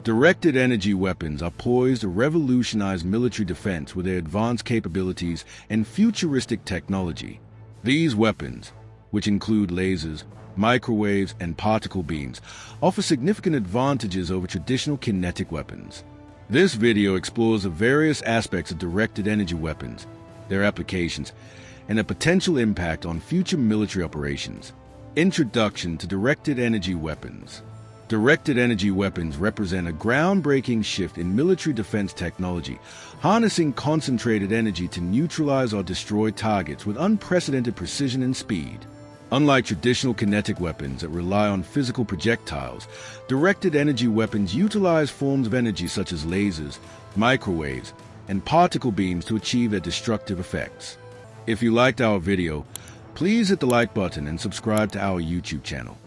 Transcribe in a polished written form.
Directed energy weapons are poised to revolutionize military defense with their advanced capabilities and futuristic technology. These weapons, which include lasers, microwaves, and particle beams, offer significant advantages over traditional kinetic weapons. This video explores the various aspects of directed energy weapons, their applications, and a potential impact on future military operations. Introduction to directed energy weapons. Directed energy weapons represent a groundbreaking shift in military defense technology, harnessing concentrated energy to neutralize or destroy targets with unprecedented precision and speed. Unlike traditional kinetic weapons that rely on physical projectiles, directed energy weapons utilize forms of energy such as lasers, microwaves, and particle beams to achieve their destructive effects. If you liked our video, please hit the like button and subscribe to our YouTube channel.